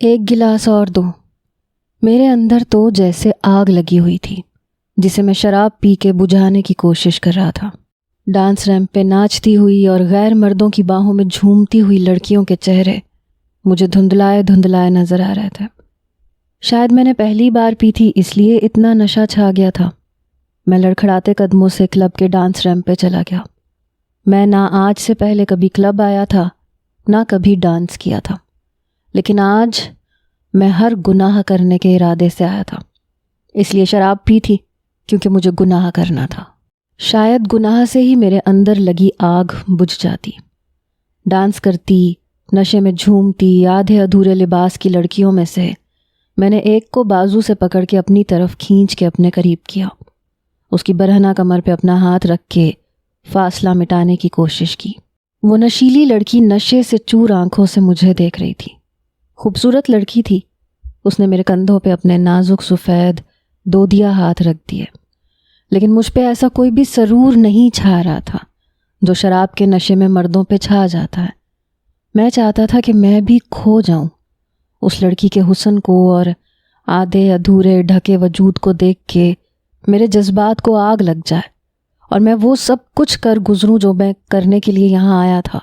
ایک گلاس اور دو۔ میرے اندر تو جیسے آگ لگی ہوئی تھی جسے میں شراب پی کے بجھانے کی کوشش کر رہا تھا۔ ڈانس ریمپ پہ ناچتی ہوئی اور غیر مردوں کی باہوں میں جھومتی ہوئی لڑکیوں کے چہرے مجھے دھندلائے دھندلائے نظر آ رہے تھے۔ شاید میں نے پہلی بار پی تھی اس لیے اتنا نشہ چھا گیا تھا۔ میں لڑکھڑاتے قدموں سے کلب کے ڈانس ریمپ پہ چلا گیا۔ میں نہ آج سے پہلے کبھی کلب آیا تھا نہ کبھی ڈانس کیا تھا، لیکن آج میں ہر گناہ کرنے کے ارادے سے آیا تھا۔ اس لیے شراب پی تھی کیونکہ مجھے گناہ کرنا تھا۔ شاید گناہ سے ہی میرے اندر لگی آگ بجھ جاتی۔ ڈانس کرتی، نشے میں جھومتی آدھے ادھورے لباس کی لڑکیوں میں سے میں نے ایک کو بازو سے پکڑ کے اپنی طرف کھینچ کے اپنے قریب کیا۔ اس کی برہنہ کمر پہ اپنا ہاتھ رکھ کے فاصلہ مٹانے کی کوشش کی۔ وہ نشیلی لڑکی نشے سے چور آنکھوں سے مجھے دیکھ رہی تھی۔ خوبصورت لڑکی تھی۔ اس نے میرے کندھوں پہ اپنے نازک سفید دودیا ہاتھ رکھ دیے، لیکن مجھ پہ ایسا کوئی بھی سرور نہیں چھا رہا تھا جو شراب کے نشے میں مردوں پہ چھا جاتا ہے۔ میں چاہتا تھا کہ میں بھی کھو جاؤں اس لڑکی کے حسن کو، اور آدھے ادھورے ڈھکے وجود کو دیکھ کے میرے جذبات کو آگ لگ جائے اور میں وہ سب کچھ کر گزروں جو میں کرنے کے لیے یہاں آیا تھا۔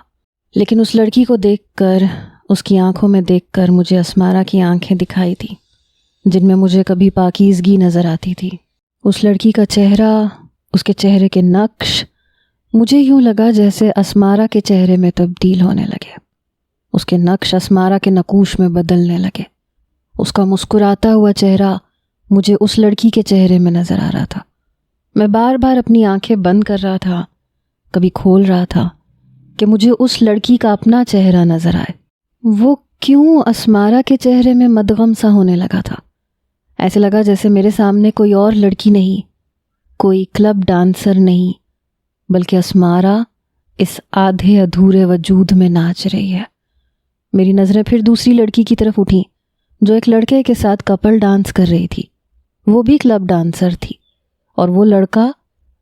لیکن اس لڑکی کو دیکھ کر، اس کی آنکھوں میں دیکھ کر مجھے اسمارا کی آنکھیں دکھائی تھی جن میں مجھے کبھی پاکیزگی نظر آتی تھی۔ اس لڑکی کا چہرہ، اس کے چہرے کے نقش مجھے یوں لگا جیسے اسمارا کے چہرے میں تبدیل ہونے لگے۔ اس کے نقش اسمارا کے نقوش میں بدلنے لگے۔ اس کا مسکراتا ہوا چہرہ مجھے اس لڑکی کے چہرے میں نظر آ رہا تھا۔ میں بار بار اپنی آنکھیں بند کر رہا تھا، کبھی کھول رہا تھا کہ مجھے اس لڑکی کا اپنا چہرہ نظر آئے۔ وہ کیوں اسمارا کے چہرے میں مدغم سا ہونے لگا تھا؟ ایسے لگا جیسے میرے سامنے کوئی اور لڑکی نہیں، کوئی کلب ڈانسر نہیں، بلکہ اسمارا اس آدھے ادھورے وجود میں ناچ رہی ہے۔ میری نظریں پھر دوسری لڑکی کی طرف اٹھیں جو ایک لڑکے کے ساتھ کپل ڈانس کر رہی تھی۔ وہ بھی کلب ڈانسر تھی اور وہ لڑکا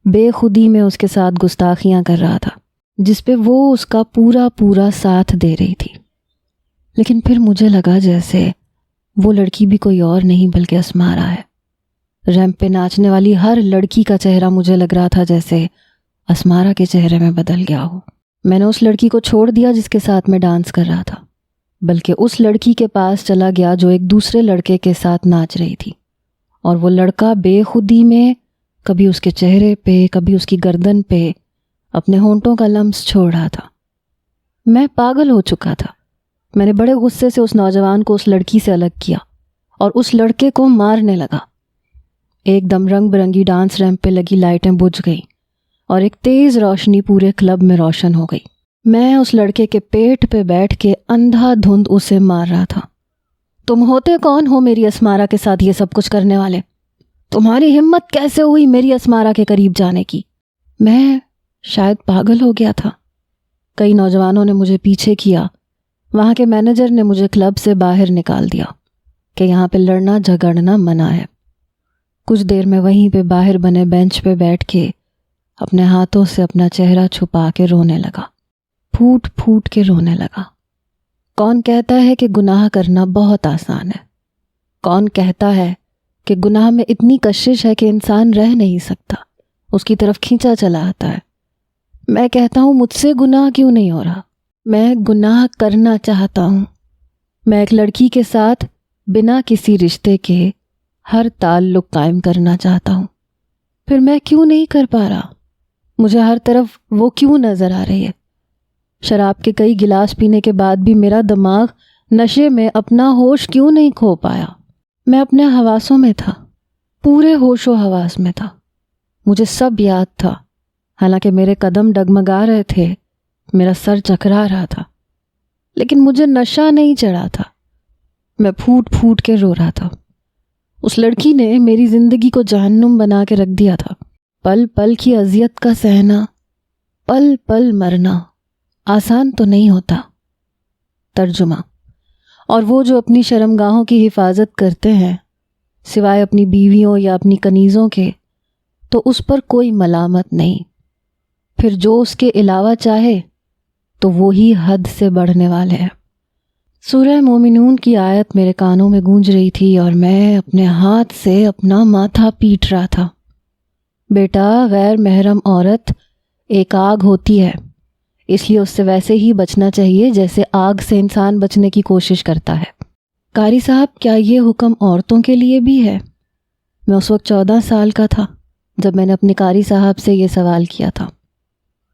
بے خودی میں اس کے ساتھ گستاخیاں کر رہا تھا جس پہ وہ اس کا پورا ساتھ دے رہی تھی۔ لیکن پھر مجھے لگا جیسے وہ لڑکی بھی کوئی اور نہیں بلکہ اسمارا ہے۔ ریمپ پہ ناچنے والی ہر لڑکی کا چہرہ مجھے لگ رہا تھا جیسے اسمارا کے چہرے میں بدل گیا ہو۔ میں نے اس لڑکی کو چھوڑ دیا جس کے ساتھ میں ڈانس کر رہا تھا، بلکہ اس لڑکی کے پاس چلا گیا جو ایک دوسرے لڑکے کے ساتھ ناچ رہی تھی، اور وہ لڑکا بے خودی میں کبھی اس کے چہرے پہ کبھی اس کی گردن پہ اپنے ہونٹوں کا لمس چھوڑ رہا تھا۔ میں پاگل ہو چکا تھا۔ میں نے بڑے غصے سے اس نوجوان کو اس لڑکی سے الگ کیا اور اس لڑکے کو مارنے لگا۔ ایک دم رنگ برنگی ڈانس ریمپ پہ لگی لائٹیں بجھ گئیں اور ایک تیز روشنی پورے کلب میں روشن ہو گئی۔ میں اس لڑکے کے پیٹ پہ بیٹھ کے اندھا دھند اسے مار رہا تھا۔ تم ہوتے کون ہو میری اسمارا کے ساتھ یہ سب کچھ کرنے والے؟ تمہاری ہمت کیسے ہوئی میری اسمارا کے قریب جانے کی؟ میں شاید پاگل ہو گیا تھا۔ کئی نوجوانوں نے مجھے پیچھے کیا۔ وہاں کے مینیجر نے مجھے کلب سے باہر نکال دیا کہ یہاں پہ لڑنا جھگڑنا منع ہے۔ کچھ دیر میں وہیں پہ باہر بنے بینچ پہ بیٹھ کے اپنے ہاتھوں سے اپنا چہرہ چھپا کے رونے لگا، پھوٹ پھوٹ کے رونے لگا۔ کون کہتا ہے کہ گناہ کرنا بہت آسان ہے؟ کون کہتا ہے کہ گناہ میں اتنی کشش ہے کہ انسان رہ نہیں سکتا، اس کی طرف کھینچا چلا آتا ہے؟ میں کہتا ہوں مجھ سے گناہ کیوں نہیں ہو رہا؟ میں گناہ کرنا چاہتا ہوں۔ میں ایک لڑکی کے ساتھ بنا کسی رشتے کے ہر تعلق قائم کرنا چاہتا ہوں، پھر میں کیوں نہیں کر پا رہا؟ مجھے ہر طرف وہ کیوں نظر آ رہی ہے؟ شراب کے کئی گلاس پینے کے بعد بھی میرا دماغ نشے میں اپنا ہوش کیوں نہیں کھو پایا؟ میں اپنے حواسوں میں تھا، پورے ہوش و حواس میں تھا، مجھے سب یاد تھا، حالانکہ میرے قدم ڈگمگا رہے تھے، میرا سر چکرا رہا تھا، لیکن مجھے نشہ نہیں چڑھا تھا۔ میں پھوٹ پھوٹ کے رو رہا تھا۔ اس لڑکی نے میری زندگی کو جہنم بنا کے رکھ دیا تھا۔ پل پل کی اذیت کا سہنا، پل پل مرنا آسان تو نہیں ہوتا۔ ترجمہ: اور وہ جو اپنی شرمگاہوں کی حفاظت کرتے ہیں سوائے اپنی بیویوں یا اپنی کنیزوں کے، تو اس پر کوئی ملامت نہیں، پھر جو اس کے علاوہ چاہے تو وہی حد سے بڑھنے والے ہیں۔ سورہ مومنون کی آیت میرے کانوں میں گونج رہی تھی اور میں اپنے ہاتھ سے اپنا ماتھا پیٹ رہا تھا۔ بیٹا، غیر محرم عورت ایک آگ ہوتی ہے، اس لیے اس سے ویسے ہی بچنا چاہیے جیسے آگ سے انسان بچنے کی کوشش کرتا ہے۔ قاری صاحب، کیا یہ حکم عورتوں کے لیے بھی ہے؟ میں اس وقت 14 سال کا تھا جب میں نے اپنے قاری صاحب سے یہ سوال کیا تھا۔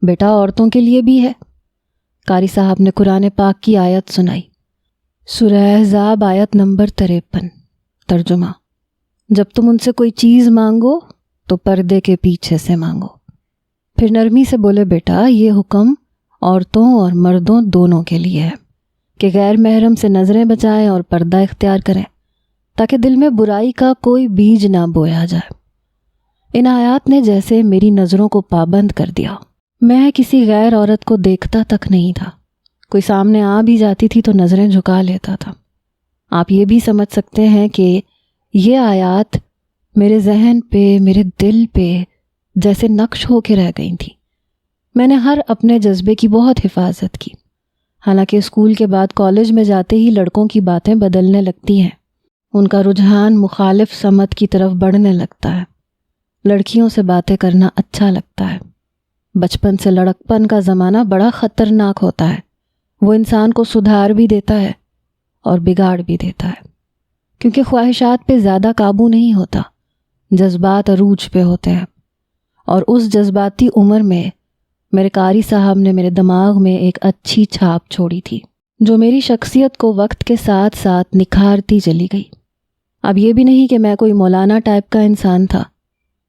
بیٹا، عورتوں کے لیے بھی ہے۔ قاری صاحب نے قرآن پاک کی آیت سنائی، سورہ احزاب آیت نمبر 53، ترجمہ: جب تم ان سے کوئی چیز مانگو تو پردے کے پیچھے سے مانگو۔ پھر نرمی سے بولے، بیٹا یہ حکم عورتوں اور مردوں دونوں کے لیے ہے کہ غیر محرم سے نظریں بچائیں اور پردہ اختیار کریں تاکہ دل میں برائی کا کوئی بیج نہ بویا جائے۔ ان آیات نے جیسے میری نظروں کو پابند کر دیا۔ میں کسی غیر عورت کو دیکھتا تک نہیں تھا، کوئی سامنے آ بھی جاتی تھی تو نظریں جھکا لیتا تھا۔ آپ یہ بھی سمجھ سکتے ہیں کہ یہ آیات میرے ذہن پہ، میرے دل پہ جیسے نقش ہو کے رہ گئی تھی۔ میں نے ہر اپنے جذبے کی بہت حفاظت کی، حالانکہ اسکول کے بعد کالج میں جاتے ہی لڑکوں کی باتیں بدلنے لگتی ہیں، ان کا رجحان مخالف سمت کی طرف بڑھنے لگتا ہے۔ لڑکیوں سے باتیں کرنا اچھا لگتا ہے۔ بچپن سے لڑکپن کا زمانہ بڑا خطرناک ہوتا ہے، وہ انسان کو سدھار بھی دیتا ہے اور بگاڑ بھی دیتا ہے، کیونکہ خواہشات پہ زیادہ قابو نہیں ہوتا، جذبات عروج پہ ہوتے ہیں۔ اور اس جذباتی عمر میں میرے قاری صاحب نے میرے دماغ میں ایک اچھی چھاپ چھوڑی تھی جو میری شخصیت کو وقت کے ساتھ ساتھ نکھارتی چلی گئی۔ اب یہ بھی نہیں کہ میں کوئی مولانا ٹائپ کا انسان تھا۔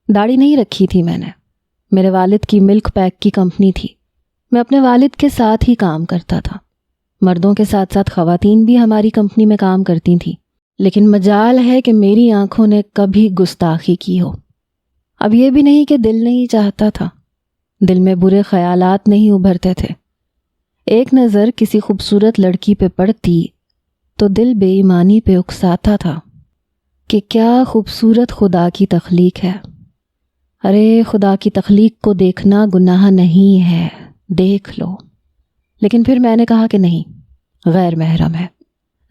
داڑھی نہیں رکھی تھی میں نے، میرے والد کی ملک پیک کی کمپنی تھی، میں اپنے والد کے ساتھ ہی کام کرتا تھا۔ مردوں کے ساتھ ساتھ خواتین بھی ہماری کمپنی میں کام کرتی تھیں، لیکن مجال ہے کہ میری آنکھوں نے کبھی گستاخی کی ہو۔ اب یہ بھی نہیں کہ دل نہیں چاہتا تھا، دل میں برے خیالات نہیں ابھرتے تھے۔ ایک نظر کسی خوبصورت لڑکی پہ پڑتی تو دل بے ایمانی پہ اکساتا تھا کہ کیا خوبصورت خدا کی تخلیق ہے۔ ارے خدا کی تخلیق کو دیکھنا گناہ نہیں ہے، دیکھ لو۔ لیکن پھر میں نے کہا کہ نہیں، غیر محرم ہے،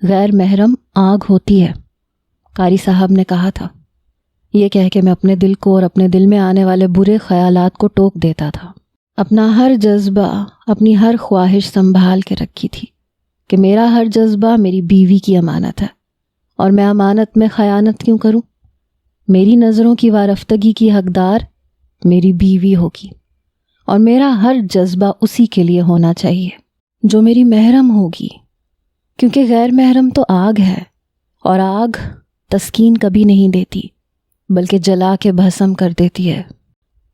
غیر محرم آگ ہوتی ہے۔ قاری صاحب نے کہا تھا، یہ کہہ کے میں اپنے دل کو اور اپنے دل میں آنے والے برے خیالات کو ٹوک دیتا تھا۔ اپنا ہر جذبہ، اپنی ہر خواہش سنبھال کے رکھی تھی کہ میرا ہر جذبہ میری بیوی کی امانت ہے، اور میں امانت میں خیانت کیوں کروں؟ میری نظروں کی وارفتگی کی حقدار میری بیوی ہوگی، اور میرا ہر جذبہ اسی کے لیے ہونا چاہیے جو میری محرم ہوگی، کیونکہ غیر محرم تو آگ ہے، اور آگ تسکین کبھی نہیں دیتی بلکہ جلا کے بھسم کر دیتی ہے۔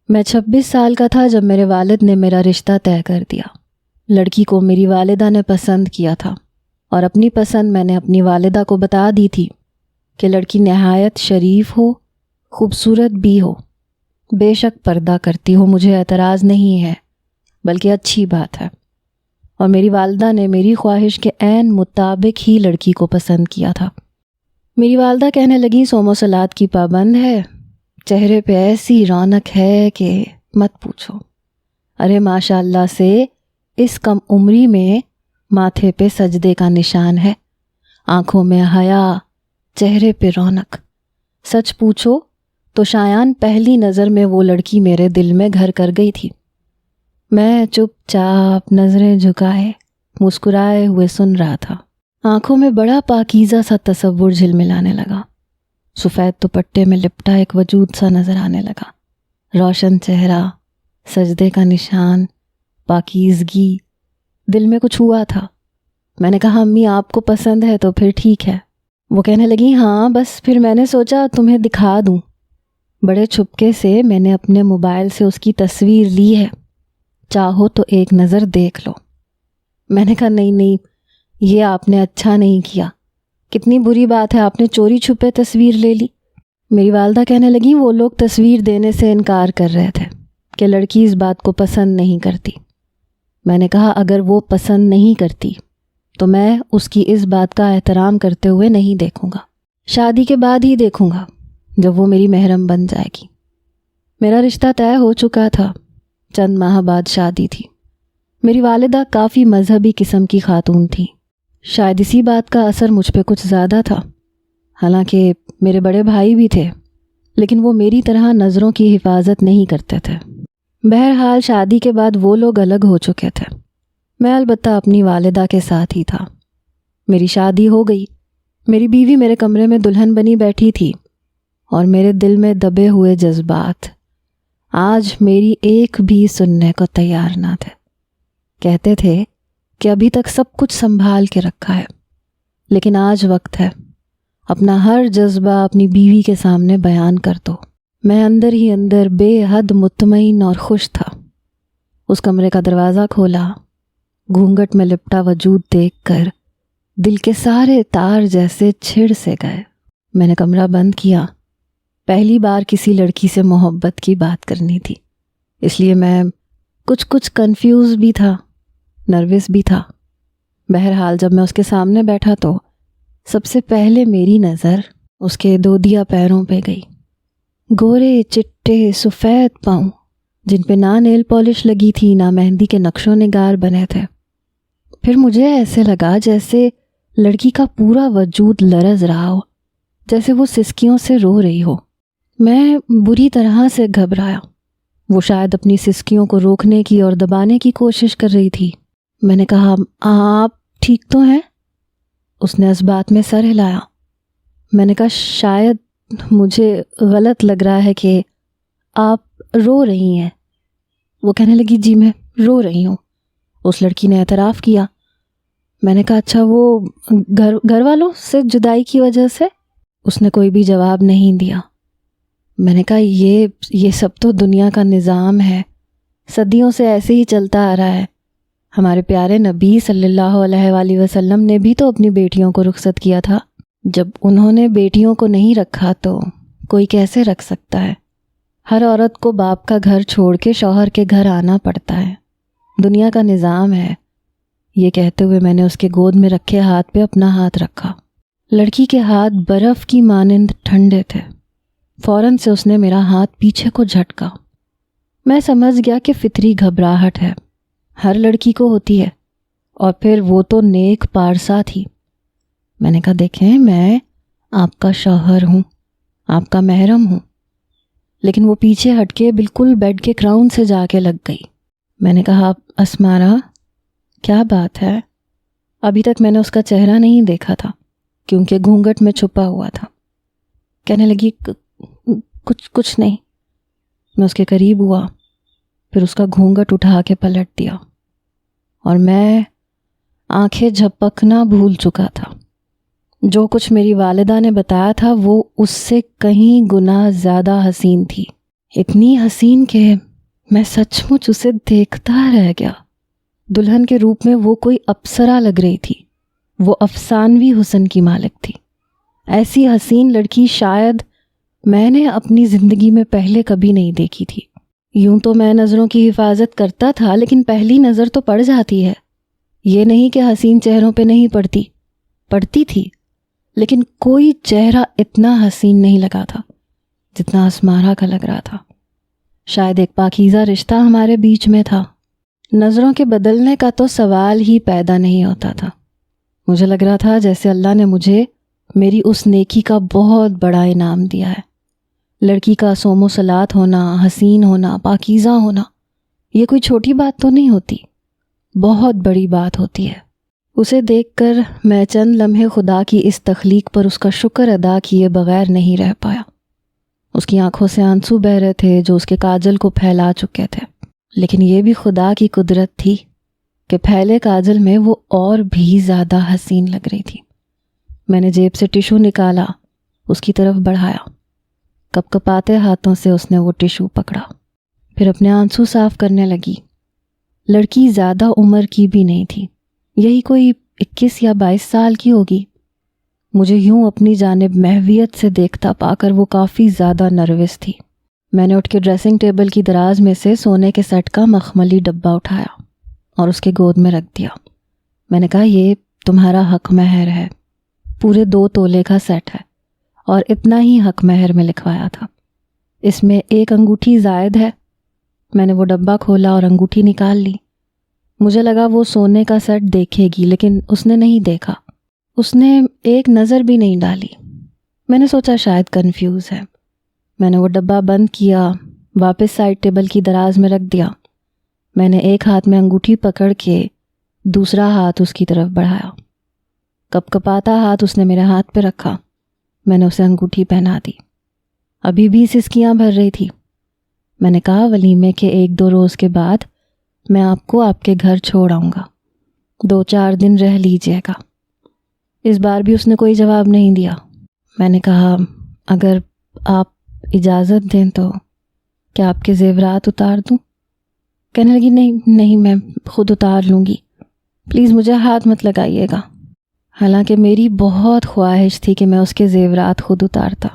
میں 26 سال کا تھا جب میرے والد نے میرا رشتہ طے کر دیا۔ لڑکی کو میری والدہ نے پسند کیا تھا، اور اپنی پسند میں نے اپنی والدہ کو بتا دی تھی کہ لڑکی نہایت شریف ہو، خوبصورت بھی ہو، بے شک پردہ کرتی ہو، مجھے اعتراض نہیں ہے، بلکہ اچھی بات ہے۔ اور میری والدہ نے میری خواہش کے عین مطابق ہی لڑکی کو پسند کیا تھا۔ میری والدہ کہنے لگیں، صوم و صلات کی پابند ہے، چہرے پہ ایسی رونق ہے کہ مت پوچھو۔ ارے ماشاء اللہ سے اس کم عمری میں ماتھے پہ سجدے کا نشان ہے، آنکھوں میں حیا، چہرے پہ رونق۔ سچ پوچھو تو شایان پہلی نظر میں وہ لڑکی میرے دل میں گھر کر گئی تھی۔ میں چپ چاپ نظریں جھکائے مسکرائے ہوئے سن رہا تھا۔ آنکھوں میں بڑا پاکیزہ سا تصور جھلملانے لگا، سفید دوپٹے میں لپٹا ایک وجود سا نظر آنے لگا، روشن چہرہ، سجدے کا نشان، پاکیزگی۔ دل میں کچھ ہوا تھا۔ میں نے کہا، امی آپ کو پسند ہے تو پھر ٹھیک ہے۔ وہ کہنے لگی، ہاں بس پھر میں نے سوچا تمہیں دکھا دوں۔ بڑے چھپکے سے میں نے اپنے موبائل سے اس کی تصویر لی ہے، چاہو تو ایک نظر دیکھ لو۔ میں نے کہا، نہیں، یہ آپ نے اچھا نہیں کیا، کتنی بری بات ہے، آپ نے چوری چھپے تصویر لے لی۔ میری والدہ کہنے لگیں، وہ لوگ تصویر دینے سے انکار کر رہے تھے کہ لڑکی اس بات کو پسند نہیں کرتی۔ میں نے کہا، اگر وہ پسند نہیں کرتی تو میں اس کی اس بات کا احترام کرتے ہوئے نہیں دیکھوں گا، شادی کے بعد ہی دیکھوں گا جب وہ میری محرم بن جائے گی۔ میرا رشتہ طے ہو چکا تھا، چند ماہ بعد شادی تھی۔ میری والدہ کافی مذہبی قسم کی خاتون تھی، شاید اسی بات کا اثر مجھ پہ کچھ زیادہ تھا، حالانکہ میرے بڑے بھائی بھی تھے، لیکن وہ میری طرح نظروں کی حفاظت نہیں کرتے تھے۔ بہرحال شادی کے بعد وہ لوگ الگ ہو چکے تھے، میں البتہ اپنی والدہ کے ساتھ ہی تھا۔ میری شادی ہو گئی، میری بیوی میرے کمرے میں دلہن بنی بیٹھی تھی، اور میرے دل میں دبے ہوئے جذبات آج میری ایک بھی سننے کو تیار نہ تھے۔ کہتے تھے کہ ابھی تک سب کچھ سنبھال کے رکھا ہے، لیکن آج وقت ہے اپنا ہر جذبہ اپنی بیوی کے سامنے بیان کر دو۔ میں اندر ہی اندر بے حد مطمئن اور خوش تھا۔ اس کمرے کا دروازہ کھولا، گھونگھٹ میں لپٹا وجود دیکھ کر دل کے سارے تار جیسے چھڑ سے گئے۔ میں نے کمرہ بند کیا۔ پہلی بار کسی لڑکی سے محبت کی بات کرنی تھی، اس لیے میں کچھ کنفیوز بھی تھا، نروس بھی تھا۔ بہرحال جب میں اس کے سامنے بیٹھا تو سب سے پہلے میری نظر اس کے دودیا پیروں پہ گئی، گورے چٹے سفید پاؤں جن پہ نہ نیل پالش لگی تھی نہ مہندی کے نقش و نگار بنے تھے۔ پھر مجھے ایسے لگا جیسے لڑکی کا پورا وجود لرز رہا ہو، جیسے وہ سسکیوں سے رو رہی ہو۔ میں بری طرح سے گھبرایا۔ وہ شاید اپنی سسکیوں کو روکنے کی اور دبانے کی کوشش کر رہی تھی۔ میں نے کہا، آپ ٹھیک تو ہیں؟ اس نے اس بات میں سر ہلایا۔ میں نے کہا، شاید مجھے غلط لگ رہا ہے کہ آپ رو رہی ہیں۔ وہ کہنے لگی، جی میں رو رہی ہوں۔ اس لڑکی نے اعتراف کیا۔ میں نے کہا، اچھا وہ گھر والوں سے جدائی کی وجہ سے؟ اس نے کوئی بھی جواب نہیں دیا۔ میں نے کہا، یہ سب تو دنیا کا نظام ہے، صدیوں سے ایسے ہی چلتا آ رہا ہے۔ ہمارے پیارے نبی صلی اللہ علیہ وآلہ وسلم نے بھی تو اپنی بیٹیوں کو رخصت کیا تھا۔ جب انہوں نے بیٹیوں کو نہیں رکھا تو کوئی کیسے رکھ سکتا ہے؟ ہر عورت کو باپ کا گھر چھوڑ کے شوہر کے گھر آنا پڑتا ہے، دنیا کا نظام ہے۔ یہ کہتے ہوئے میں نے اس کے گود میں رکھے ہاتھ پہ اپنا ہاتھ رکھا۔ لڑکی کے ہاتھ برف کی مانند ٹھنڈے تھے۔ فوراً سے اس نے میرا ہاتھ پیچھے کو جھٹکا۔ میں سمجھ گیا کہ فطری گھبراہٹ ہے، ہر لڑکی کو ہوتی ہے، اور پھر وہ تو نیک پارسا تھی۔ میں نے کہا، دیکھیں، میں آپ کا شوہر ہوں، آپ کا محرم ہوں۔ لیکن وہ پیچھے ہٹ کے بالکل بیڈ کے کراؤن سے جا کے لگ گئی۔ میں نے کہا، اسمارا، کیا بات ہے؟ ابھی تک میں نے اس کا چہرہ نہیں دیکھا تھا کیونکہ گھونگھٹ میں چھپا ہوا تھا۔ کہنے لگی، کچھ نہیں۔ میں اس کے قریب ہوا، پھر اس کا گھونگھٹ اٹھا کے پلٹ دیا، اور میں آنکھیں جھپکنا بھول چکا تھا۔ جو کچھ میری والدہ نے بتایا تھا وہ اس سے کہیں گنا زیادہ حسین تھی، اتنی حسین کہ میں سچ مچ اسے دیکھتا رہ گیا۔ دلہن کے روپ میں وہ کوئی اپسرا لگ رہی تھی، وہ افسانوی حسن کی مالک تھی۔ ایسی حسین لڑکی شاید میں نے اپنی زندگی میں پہلے کبھی نہیں دیکھی تھی۔ یوں تو میں نظروں کی حفاظت کرتا تھا، لیکن پہلی نظر تو پڑ جاتی ہے۔ یہ نہیں کہ حسین چہروں پہ نہیں پڑتی تھی، لیکن کوئی چہرہ اتنا حسین نہیں لگا تھا جتنا اسمارا کا لگ رہا تھا۔ شاید ایک پاکیزہ رشتہ ہمارے بیچ میں تھا۔ نظروں کے بدلنے کا تو سوال ہی پیدا نہیں ہوتا تھا۔ مجھے لگ رہا تھا جیسے اللہ نے مجھے میری اس نیکی کا بہت بڑا انعام دیا ہے۔ لڑکی کا صوم و صلات ہونا، حسین ہونا، پاکیزہ ہونا، یہ کوئی چھوٹی بات تو نہیں ہوتی، بہت بڑی بات ہوتی ہے۔ اسے دیکھ کر میں چند لمحے خدا کی اس تخلیق پر اس کا شکر ادا کیے بغیر نہیں رہ پایا۔ اس کی آنکھوں سے آنسو بہہ رہے تھے جو اس کے کاجل کو پھیلا چکے تھے، لیکن یہ بھی خدا کی قدرت تھی کہ پھیلے کاجل میں وہ اور بھی زیادہ حسین لگ رہی تھی۔ میں نے جیب سے ٹیشو نکالا، اس کی طرف بڑھایا۔ کپ کپاتے ہاتھوں سے اس نے وہ ٹیشو پکڑا، پھر اپنے آنسو صاف کرنے لگی۔ لڑکی زیادہ عمر کی بھی نہیں تھی، یہی کوئی 21 یا 22 سال کی ہوگی۔ مجھے یوں اپنی جانب محویت سے دیکھتا پا کر وہ کافی زیادہ نروس تھی۔ میں نے اٹھ کے ڈریسنگ ٹیبل کی دراز میں سے سونے کے سیٹ کا مخملی ڈبہ اٹھایا اور اس کے گود میں رکھ دیا۔ میں نے کہا، یہ تمہارا حق مہر ہے، پورے 2 تولے کا سیٹ ہے، اور اتنا ہی حق مہر میں لکھوایا تھا۔ اس میں 1 انگوٹھی زائد ہے۔ میں نے وہ ڈبہ کھولا اور انگوٹھی نکال لی۔ مجھے لگا وہ سونے کا سیٹ دیکھے گی، لیکن اس نے نہیں دیکھا، اس نے ایک نظر بھی نہیں ڈالی۔ میں نے سوچا شاید کنفیوز ہے۔ میں نے وہ ڈبہ بند کیا، واپس سائڈ ٹیبل کی دراز میں رکھ دیا۔ میں نے ایک ہاتھ میں انگوٹھی پکڑ کے دوسرا ہاتھ اس کی طرف بڑھایا۔ کپ کپاتا ہاتھ اس نے میرے ہاتھ پہ رکھا۔ میں نے اسے انگوٹھی پہنا دی۔ ابھی بھی سسکیاں بھر رہی تھی۔ میں نے کہا ولیمے کے 1-2 روز کے بعد میں آپ کو آپ کے گھر چھوڑ آؤں گا، 2-4 دن رہ لیجئے گا۔ اس بار بھی اس نے کوئی جواب نہیں دیا۔ میں نے کہا اگر آپ اجازت دیں تو کیا آپ کے زیورات اتار دوں؟ کہنے لگی نہیں میں خود اتار لوں گی، پلیز مجھے ہاتھ مت لگائیے گا۔ حالانکہ میری بہت خواہش تھی کہ میں اس کے زیورات خود اتارتا،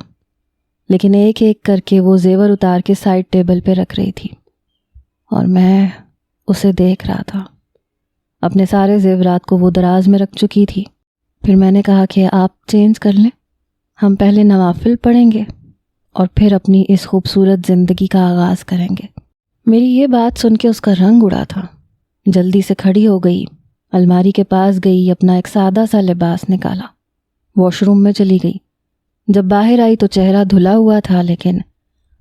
لیکن ایک ایک کر کے وہ زیور اتار کے سائڈ ٹیبل پہ رکھ رہی تھی اور میں اسے دیکھ رہا تھا۔ اپنے سارے زیورات کو وہ دراز میں رکھ چکی تھی۔ پھر میں نے کہا کہ آپ چینج کر لیں، ہم پہلے نوافل پڑھیں گے اور پھر اپنی اس خوبصورت زندگی کا آغاز کریں گے۔ میری یہ بات سن کے اس کا رنگ اڑا تھا۔ جلدی سے کھڑی ہو گئی، الماری کے پاس گئی، اپنا ایک سادہ سا لباس نکالا، واش روم میں چلی گئی۔ جب باہر آئی تو چہرہ دھلا ہوا تھا، لیکن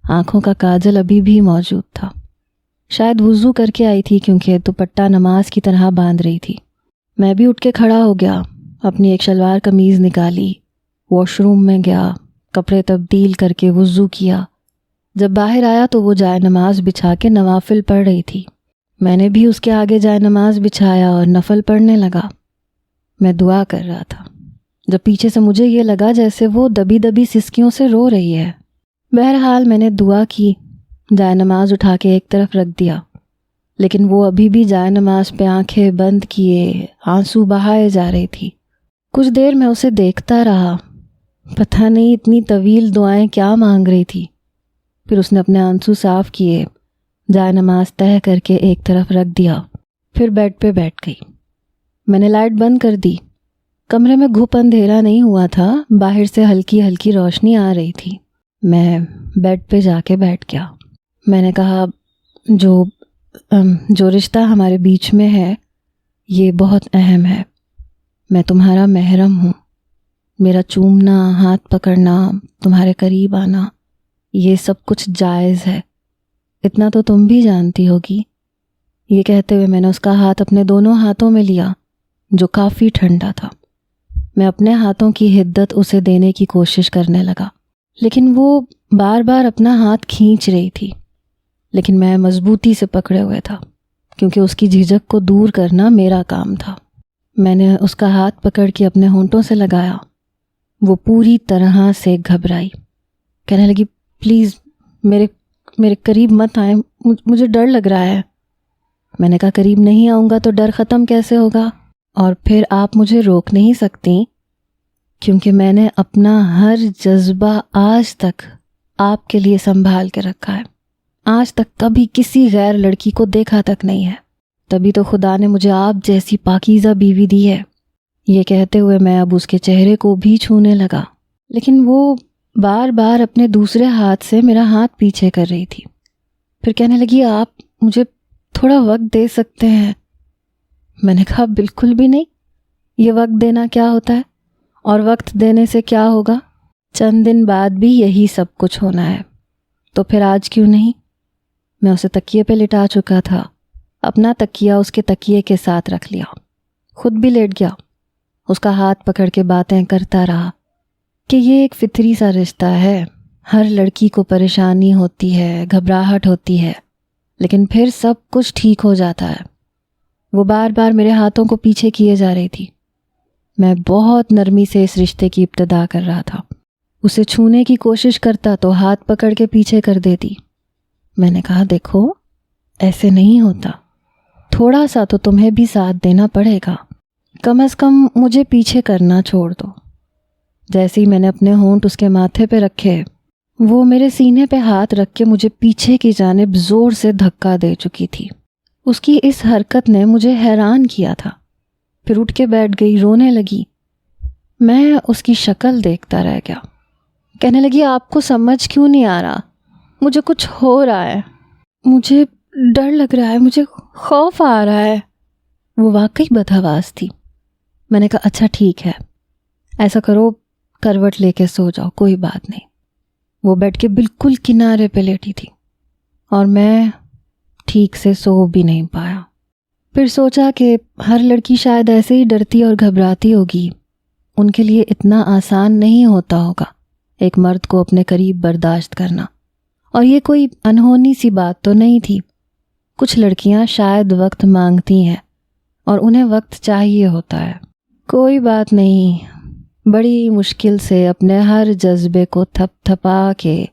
آنکھوں کا کاجل ابھی بھی موجود تھا۔ شاید وضو کر کے آئی تھی کیونکہ دوپٹہ نماز کی طرح باندھ رہی تھی۔ میں بھی اٹھ کے کھڑا ہو گیا، اپنی ایک شلوار قمیض نکالی، واش روم میں گیا، کپڑے تبدیل کر کے وضو کیا۔ جب باہر آیا تو وہ جائے نماز بچھا کے نوافل پڑھ رہی تھی۔ میں نے بھی اس کے آگے جائے نماز بچھایا اور نفل پڑھنے لگا۔ میں دعا کر رہا تھا جب پیچھے سے مجھے یہ لگا جیسے وہ دبی دبی سسکیوں سے رو رہی ہے۔ بہرحال میں نے دعا کی، جائے نماز اٹھا کے ایک طرف رکھ دیا، لیکن وہ ابھی بھی جائے نماز پہ آنکھیں بند کیے آنسو بہائے جا رہی تھی۔ کچھ دیر میں اسے دیکھتا رہا، پتہ نہیں اتنی طویل دعائیں کیا مانگ رہی تھی۔ پھر اس نے اپنے آنسو صاف کیے، جائے نماز تہہ کر کے ایک طرف رکھ دیا، پھر بیڈ پہ بیٹھ گئی۔ میں نے لائٹ بند کر دی۔ کمرے میں گھپ اندھیرا نہیں ہوا تھا، باہر سے ہلکی ہلکی روشنی آ رہی تھی۔ میں بیڈ پہ جا کے بیٹھ گیا۔ میں نے کہا جو رشتہ ہمارے بیچ میں ہے یہ بہت اہم ہے۔ میں تمہارا محرم ہوں، میرا چومنا، ہاتھ پکڑنا، تمہارے قریب آنا، یہ سب کچھ جائز ہے، اتنا تو تم بھی جانتی ہوگی۔ یہ کہتے ہوئے میں نے اس کا ہاتھ اپنے دونوں ہاتھوں میں لیا جو کافی ٹھنڈا تھا۔ میں اپنے ہاتھوں کی حدت اسے دینے کی کوشش کرنے لگا، لیکن وہ بار بار اپنا ہاتھ کھینچ رہی تھی، لیکن میں مضبوطی سے پکڑے ہوئے تھا کیونکہ اس کی جھجک کو دور کرنا میرا کام تھا۔ میں نے اس کا ہاتھ پکڑ کے اپنے ہونٹوں سے لگایا۔ وہ پوری طرح سے گھبرائی، کہنے لگی پلیز میرے قریب مت آئیں، مجھے ڈر لگ رہا ہے۔ میں نے کہا قریب نہیں آؤں گا تو ڈر ختم کیسے ہوگا؟ اور پھر آپ مجھے روک نہیں سکتی کیونکہ میں نے اپنا ہر جذبہ آج تک آپ کے لیے سنبھال کے رکھا ہے، آج تک کبھی کسی غیر لڑکی کو دیکھا تک نہیں ہے، تبھی تو خدا نے مجھے آپ جیسی پاکیزہ بیوی دی ہے۔ یہ کہتے ہوئے میں اب اس کے چہرے کو بھی چھونے لگا، لیکن وہ بار بار اپنے دوسرے ہاتھ سے میرا ہاتھ پیچھے کر رہی تھی۔ پھر کہنے لگی آپ مجھے تھوڑا وقت دے سکتے ہیں؟ میں نے کہا بالکل بھی نہیں، یہ وقت دینا کیا ہوتا ہے، اور وقت دینے سے کیا ہوگا؟ چند دن بعد بھی یہی سب کچھ ہونا ہے، تو پھر آج کیوں نہیں؟ میں اسے تکیے پہ لٹا چکا تھا، اپنا تکیہ اس کے تکیے کے ساتھ رکھ لیا، خود بھی لیٹ گیا، اس کا ہاتھ پکڑ کے باتیں کرتا رہا کہ یہ ایک فطری سا رشتہ ہے، ہر لڑکی کو پریشانی ہوتی ہے، گھبراہٹ ہوتی ہے، لیکن پھر سب کچھ ٹھیک ہو جاتا ہے۔ وہ بار بار میرے ہاتھوں کو پیچھے کیے جا رہی تھی۔ میں بہت نرمی سے اس رشتے کی ابتدا کر رہا تھا، اسے چھونے کی کوشش کرتا تو ہاتھ پکڑ کے پیچھے کر دیتی۔ میں نے کہا دیکھو ایسے نہیں ہوتا، تھوڑا سا تو تمہیں بھی ساتھ دینا پڑے گا، کم از کم مجھے پیچھے کرنا چھوڑ دو۔ جیسے ہی میں نے اپنے ہونٹ اس کے ماتھے پہ رکھے، وہ میرے سینے پہ ہاتھ رکھ کے مجھے پیچھے کی جانب زور سے دھکا دے چکی تھی۔ اس کی اس حرکت نے مجھے حیران کیا تھا۔ پھر اٹھ کے بیٹھ گئی، رونے لگی۔ میں اس کی شکل دیکھتا رہ گیا۔ کہنے لگی آپ کو سمجھ کیوں نہیں آ رہا؟ مجھے کچھ ہو رہا ہے، مجھے ڈر لگ رہا ہے، مجھے خوف آ رہا ہے۔ وہ واقعی بدحواس تھی۔ میں نے کہا اچھا ٹھیک ہے، ایسا کرو کروٹ لے کے سو جاؤ، کوئی بات نہیں۔ وہ بیڈ کے بالکل کنارے پہ لیٹی تھی اور میں ٹھیک سے سو بھی نہیں پایا۔ پھر سوچا کہ ہر لڑکی شاید ایسے ہی ڈرتی اور گھبراتی ہوگی، ان کے لیے اتنا آسان نہیں ہوتا ہوگا ایک مرد کو اپنے قریب برداشت کرنا، اور یہ کوئی انہونی سی بات تو نہیں تھی۔ کچھ لڑکیاں شاید وقت مانگتی ہیں اور انہیں وقت چاہیے ہوتا ہے۔ کوئی بات نہیں، بڑی مشکل سے اپنے ہر جذبے کو تھپ تھپا کے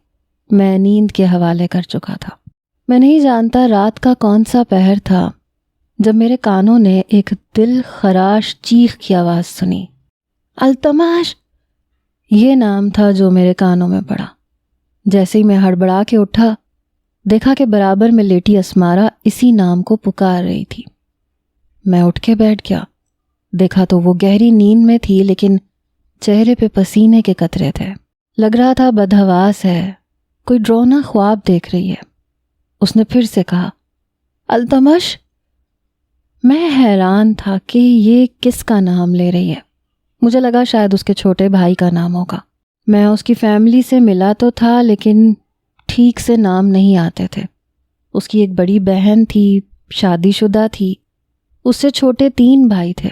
میں نیند کے حوالے کر چکا تھا۔ میں نہیں جانتا رات کا کون سا پہر تھا جب میرے کانوں نے ایک دل خراش چیخ کی آواز سنی۔ التماش، یہ نام تھا جو میرے کانوں میں پڑا۔ جیسے ہی میں ہڑبڑا کے اٹھا، دیکھا کہ برابر میں لیٹی اسمارا اسی نام کو پکار رہی تھی۔ میں اٹھ کے بیٹھ گیا، دیکھا تو وہ گہری نیند میں تھی، لیکن چہرے پہ پسینے کے قطرے تھے۔ لگ رہا تھا بدحواس ہے، کوئی ڈرونا خواب دیکھ رہی ہے۔ اس نے پھر سے کہا، التمش۔ میں حیران تھا کہ یہ کس کا نام لے رہی ہے۔ مجھے لگا شاید اس کے چھوٹے بھائی کا نام ہوگا۔ میں اس کی فیملی سے ملا تو تھا، لیکن ٹھیک سے نام نہیں آتے تھے۔ اس کی ایک بڑی بہن تھی، شادی شدہ تھی، اس سے چھوٹے 3 بھائی تھے۔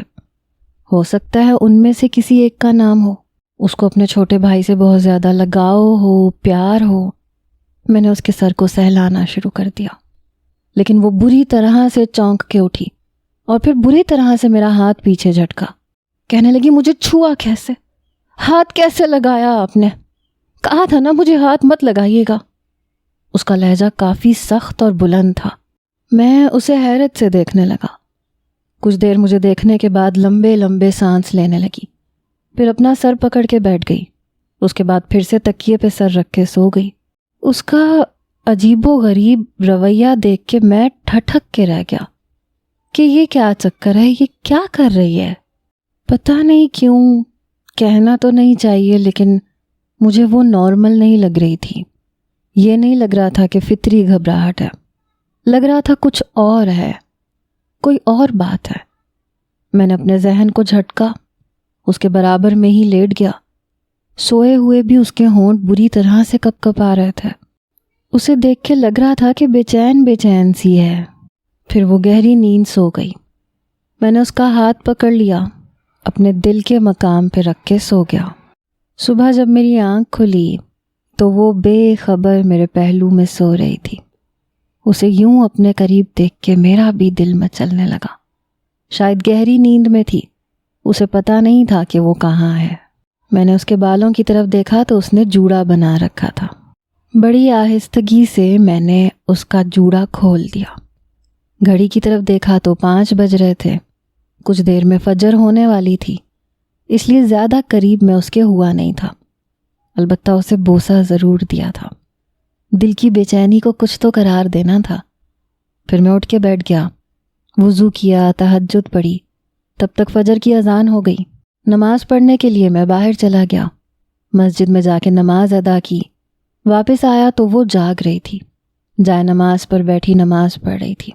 ہو سکتا ہے ان میں سے کسی ایک کا نام ہو۔ اس کو اپنے چھوٹے بھائی سے بہت زیادہ لگاؤ ہو، پیار ہو۔ میں نے اس کے سر کو سہلانا شروع کر دیا، لیکن وہ بری طرح سے چونک کے اٹھی اور پھر بری طرح سے میرا ہاتھ پیچھے جھٹکا۔ کہنے لگی، مجھے چھوا کیسے؟ ہاتھ کیسے لگایا آپ نے؟ کہا تھا نا مجھے ہاتھ مت لگائیے گا۔ اس کا لہجہ کافی سخت اور بلند تھا۔ میں اسے حیرت سے دیکھنے لگا۔ کچھ دیر مجھے دیکھنے کے بعد لمبے لمبے سانس لینے لگی، پھر اپنا سر پکڑ کے بیٹھ گئی۔ اس کے بعد پھر سے تکیے پہ سر رکھ کے سو گئی۔ اس کا عجیب و غریب رویہ دیکھ کے میں ٹھٹک کے رہ گیا کہ یہ کیا چکر ہے، یہ کیا کر رہی ہے؟ پتہ نہیں کیوں، کہنا تو نہیں چاہیے، لیکن مجھے وہ نارمل نہیں لگ رہی تھی۔ یہ نہیں لگ رہا تھا کہ فطری گھبراہٹ ہے، لگ رہا تھا کچھ اور ہے، کوئی اور بات ہے۔ میں نے اپنے ذہن کو جھٹکا، اس کے برابر میں ہی لیٹ گیا۔ سوئے ہوئے بھی اس کے ہونٹ بری طرح سے کپ کپ آ رہے تھے۔ اسے دیکھ کے لگ رہا تھا کہ بے چین بے چین سی ہے۔ پھر وہ گہری نیند سو گئی۔ میں نے اس کا ہاتھ پکڑ لیا، اپنے دل کے مقام پہ رکھ کے سو گیا۔ صبح جب میری آنکھ کھلی تو وہ بے خبر میرے پہلو میں سو رہی تھی۔ اسے یوں اپنے قریب دیکھ کے میرا بھی دل مچلنے لگا۔ شاید گہری نیند میں تھی، اسے پتہ نہیں تھا کہ وہ کہاں ہے۔ میں نے اس کے بالوں کی طرف دیکھا تو اس نے جوڑا بنا رکھا تھا۔ بڑی آہستگی سے میں نے اس کا جوڑا کھول دیا۔ گھڑی کی طرف دیکھا تو 5 بج رہے تھے۔ کچھ دیر میں فجر ہونے والی تھی، اس لیے زیادہ قریب میں اس کے ہوا نہیں تھا۔ البتہ اسے بوسہ ضرور دیا تھا۔ دل کی بے چینی کو کچھ تو قرار دینا تھا۔ پھر میں اٹھ کے بیٹھ گیا، وضو کیا، تہجد پڑھی۔ تب تک فجر کی اذان ہو گئی۔ نماز پڑھنے کے لیے میں باہر چلا گیا، مسجد میں جا کے نماز ادا کی۔ واپس آیا تو وہ جاگ رہی تھی، جائے نماز پر بیٹھی نماز پڑھ رہی تھی۔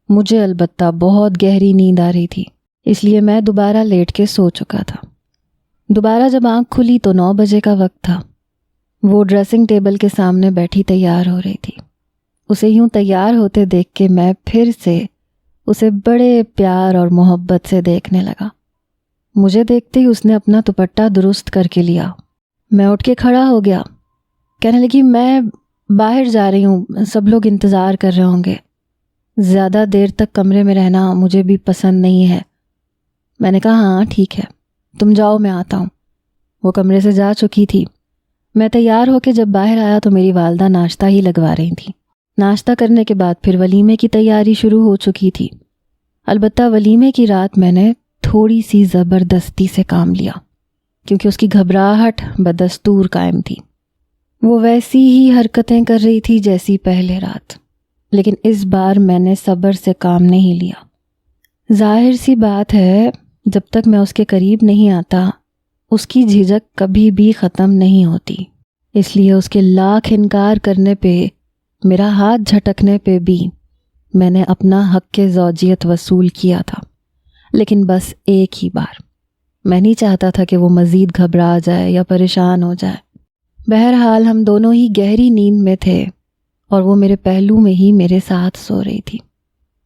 مجھے البتہ بہت گہری نیند آ رہی تھی، اس لیے میں دوبارہ لیٹ کے سو چکا تھا۔ دوبارہ جب آنکھ کھلی تو 9 بجے کا وقت تھا۔ وہ ڈریسنگ ٹیبل کے سامنے بیٹھی تیار ہو رہی تھی۔ اسے یوں تیار ہوتے دیکھ کے میں پھر سے اسے بڑے پیار اور محبت سے دیکھنے لگا۔ مجھے دیکھتے ہی اس نے اپنا دوپٹہ درست کر کے لیا۔ میں اٹھ کے کھڑا ہو گیا۔ کہنے لگی، میں باہر جا رہی ہوں، سب لوگ انتظار کر رہے ہوں گے۔ زیادہ دیر تک کمرے میں رہنا مجھے بھی پسند نہیں ہے۔ میں نے کہا، ہاں ٹھیک ہے، تم جاؤ، میں آتا ہوں۔ وہ کمرے سے جا چکی تھی۔ میں تیار ہو کے جب باہر آیا تو میری والدہ ناشتہ ہی لگوا رہی تھیں۔ ناشتہ کرنے کے بعد پھر ولیمے کی تیاری شروع ہو چکی تھی۔ البتہ ولیمے کی رات میں نے تھوڑی سی زبردستی سے کام لیا، کیونکہ اس کی گھبراہٹ بدستور قائم تھی۔ وہ ویسی ہی حرکتیں کر رہی تھی جیسی پہلے رات، لیکن اس بار میں نے صبر سے کام نہیں لیا۔ ظاہر سی بات ہے، جب تک میں اس کے قریب نہیں آتا اس کی جھجک کبھی بھی ختم نہیں ہوتی، اس لیے اس کے لاکھ انکار کرنے پہ، میرا ہاتھ جھٹکنے پہ بھی میں نے اپنا حق زوجیت وصول کیا تھا۔ لیکن بس ایک ہی بار۔ میں نہیں چاہتا تھا کہ وہ مزید گھبرا جائے یا پریشان ہو جائے۔ بہرحال ہم دونوں ہی گہری نیند میں تھے اور وہ میرے پہلو میں ہی میرے ساتھ سو رہی تھی۔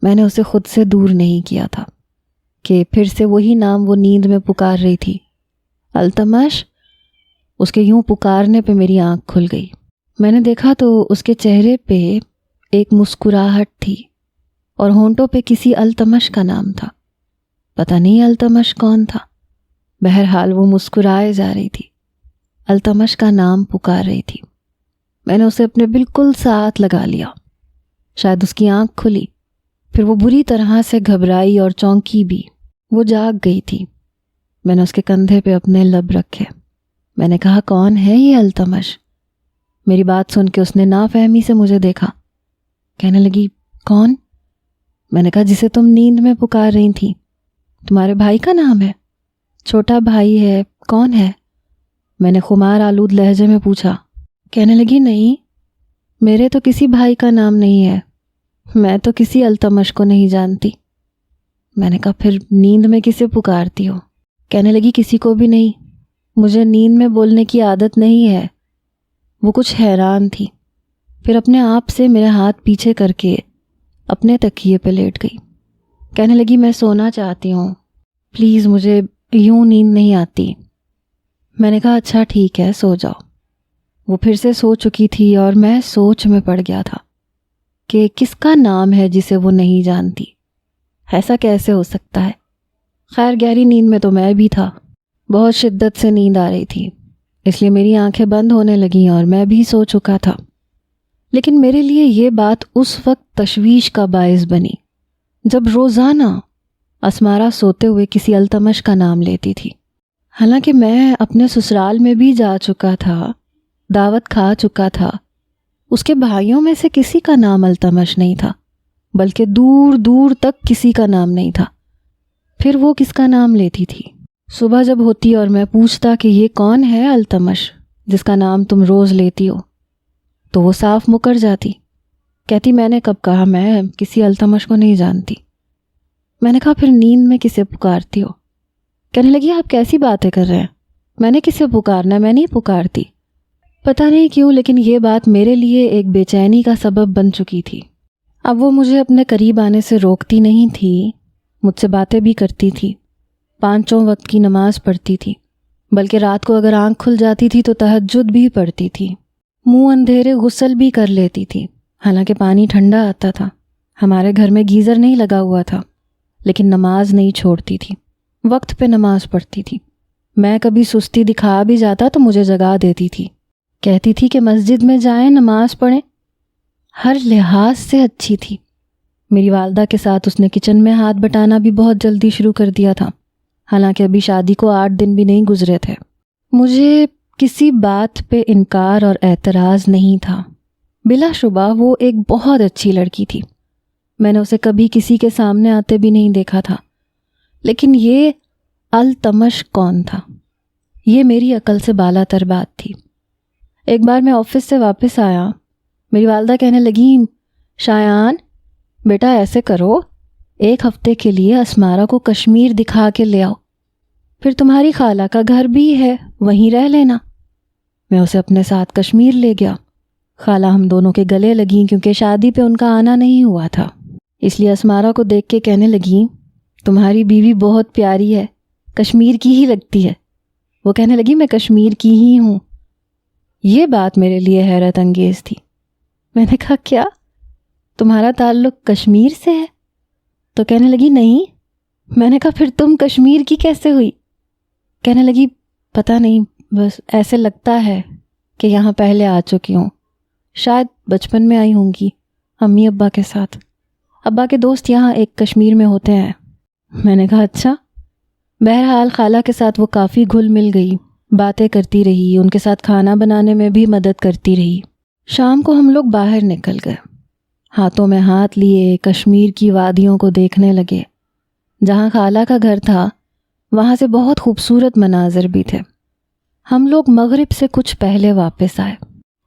میں نے اسے خود سے دور نہیں کیا تھا کہ پھر سے وہی نام وہ نیند میں پکار رہی تھی، التمش۔ اس کے یوں پکارنے پہ میری آنکھ کھل گئی۔ میں نے دیکھا تو اس کے چہرے پہ ایک مسکراہٹ تھی اور ہونٹوں پہ کسی التمش کا نام تھا۔ پتہ نہیں التمش کون تھا، بہرحال وہ مسکرائے جا رہی تھی، التمش کا نام پکار رہی تھی۔ میں نے اسے اپنے بالکل ساتھ لگا لیا۔ شاید اس کی آنکھ کھلی، پھر وہ بری طرح سے گھبرائی اور چونکی بھی۔ وہ جاگ گئی تھی۔ میں نے اس کے کندھے پہ اپنے لب رکھے۔ میں نے کہا، کون ہے یہ التمش؟ میری بات سن کے اس نے نافہمی سے مجھے دیکھا۔ کہنے لگی، کون؟ میں نے کہا، جسے تم نیند میں پکار رہی تھی۔ تمہارے بھائی کا نام ہے؟ چھوٹا بھائی ہے، کون ہے؟ میں نے خمار آلود لہجے میں پوچھا۔ کہنے لگی، نہیں، میرے تو کسی بھائی کا نام نہیں ہے، میں تو کسی التمش کو نہیں جانتی۔ میں نے کہا، پھر نیند میں کسے پکارتی ہو؟ کہنے لگی، کسی کو بھی نہیں، مجھے نیند میں بولنے کی عادت نہیں ہے۔ وہ کچھ حیران تھی، پھر اپنے آپ سے میرے ہاتھ پیچھے کر کے اپنے تکیے پہ لیٹ گئی۔ کہنے لگی، میں سونا چاہتی ہوں، پلیز، مجھے یوں نیند نہیں آتی۔ میں نے کہا، اچھا ٹھیک ہے، سو جاؤ۔ وہ پھر سے سو چکی تھی اور میں سوچ میں پڑ گیا تھا کہ کس کا نام ہے جسے وہ نہیں جانتی۔ ایسا کیسے ہو سکتا ہے؟ خیر، گہری نیند میں تو میں بھی تھا۔ بہت شدت سے نیند آ رہی تھی، اس لیے میری آنکھیں بند ہونے لگیں اور میں بھی سو چکا تھا۔ لیکن میرے لیے یہ بات اس وقت تشویش کا باعث بنی جب روزانہ اسمارا سوتے ہوئے کسی التمش کا نام لیتی تھی۔ حالانکہ میں اپنے سسرال میں بھی جا چکا تھا، دعوت کھا چکا تھا، اس کے بھائیوں میں سے کسی کا نام التمش نہیں تھا، بلکہ دور دور تک کسی کا نام نہیں تھا۔ پھر وہ کس کا نام لیتی تھی؟ صبح جب ہوتی اور میں پوچھتا کہ یہ کون ہے التمش جس کا نام تم روز لیتی ہو، تو وہ صاف مکر جاتی، کہتی، میں نے کب کہا میں کسی التمش کو نہیں جانتی۔ میں نے کہا، پھر نیند میں کسے پکارتی ہو؟ کہنے لگی، آپ کیسی باتیں کر رہے ہیں، میں نے کسے پکارنا ہے، میں نہیں پکارتی۔ پتہ نہیں کیوں لیکن یہ بات میرے لیے ایک بے چینی کا سبب بن چکی تھی۔ اب وہ مجھے اپنے قریب آنے سے روکتی نہیں تھی، مجھ سے باتیں بھی کرتی تھی، 5 وقت کی نماز پڑھتی تھی، بلکہ رات کو اگر آنکھ کھل جاتی تھی تو تہجد بھی پڑھتی تھی، منہ اندھیرے غسل بھی کر لیتی تھی۔ حالانکہ پانی ٹھنڈا آتا تھا، ہمارے گھر میں گیزر نہیں لگا ہوا تھا، لیکن نماز نہیں چھوڑتی تھی، وقت پہ نماز پڑھتی تھی۔ میں کبھی سستی دکھا بھی جاتا تو مجھے جگا دیتی تھی، کہتی تھی کہ مسجد میں جائیں، نماز پڑھیں۔ ہر لحاظ سے اچھی تھی۔ میری والدہ کے ساتھ اس نے کچن میں ہاتھ بٹانا بھی بہت جلدی شروع کر دیا تھا، حالانکہ ابھی شادی کو 8 دن بھی نہیں گزرے تھے۔ مجھے کسی بات پہ انکار اور اعتراض نہیں تھا۔ بلا شبہ وہ ایک بہت اچھی لڑکی تھی، میں نے اسے کبھی کسی کے سامنے آتے بھی نہیں دیکھا تھا۔ لیکن یہ التمش کون تھا؟ یہ میری عقل سے بالا تر بات تھی۔ ایک بار میں آفس سے واپس آیا، میری والدہ کہنے لگیں، شایان بیٹا ایسے کرو، 1 ہفتے کے لیے اسمارا کو کشمیر دکھا کے لے آؤ، پھر تمہاری خالہ کا گھر بھی ہے، وہیں رہ لینا۔ میں اسے اپنے ساتھ کشمیر لے گیا۔ خالہ ہم دونوں کے گلے لگیں کیونکہ شادی پہ ان کا آنا نہیں ہوا تھا، اس لیے اسمارا کو دیکھ کے کہنے لگیں، تمہاری بیوی بہت پیاری ہے، کشمیر کی ہی لگتی ہے۔ وہ کہنے لگی، میں کشمیر کی ہی ہوں۔ یہ بات میرے لیے حیرت انگیز تھی۔ میں نے کہا، کیا تمہارا تعلق کشمیر سے ہے؟ تو کہنے لگی، نہیں۔ میں نے کہا، پھر تم کشمیر کی کیسے ہوئی؟ کہنے لگی، پتہ نہیں، بس ایسے لگتا ہے کہ یہاں پہلے آ چکی ہوں، شاید بچپن میں آئی ہوں گی امی ابا کے ساتھ، ابا کے دوست یہاں ایک کشمیر میں ہوتے ہیں۔ میں نے کہا، اچھا۔ بہرحال خالہ کے ساتھ وہ کافی گھل مل گئی، باتیں کرتی رہی، ان کے ساتھ کھانا بنانے میں بھی مدد کرتی رہی۔ شام کو ہم لوگ باہر نکل گئے، ہاتھوں میں ہاتھ لیے کشمیر کی وادیوں کو دیکھنے لگے۔ جہاں خالہ کا گھر تھا وہاں سے بہت خوبصورت مناظر بھی تھے۔ ہم لوگ مغرب سے کچھ پہلے واپس آئے۔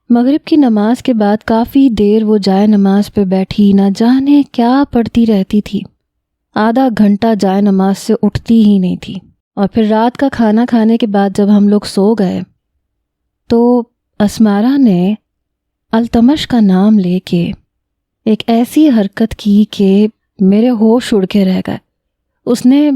مغرب کی نماز کے بعد کافی دیر وہ جائے نماز پہ بیٹھی، نہ جانے کیا پڑھتی رہتی تھی۔ آدھا گھنٹہ جائے نماز سے اٹھتی ہی نہیں تھی، اور پھر رات کا کھانا کھانے کے بعد جب ہم لوگ سو گئے تو اسمارا نے التمش کا نام لے کے ایک ایسی حرکت کی کہ میرے ہوش اڑ کے رہ گئے۔ اس نے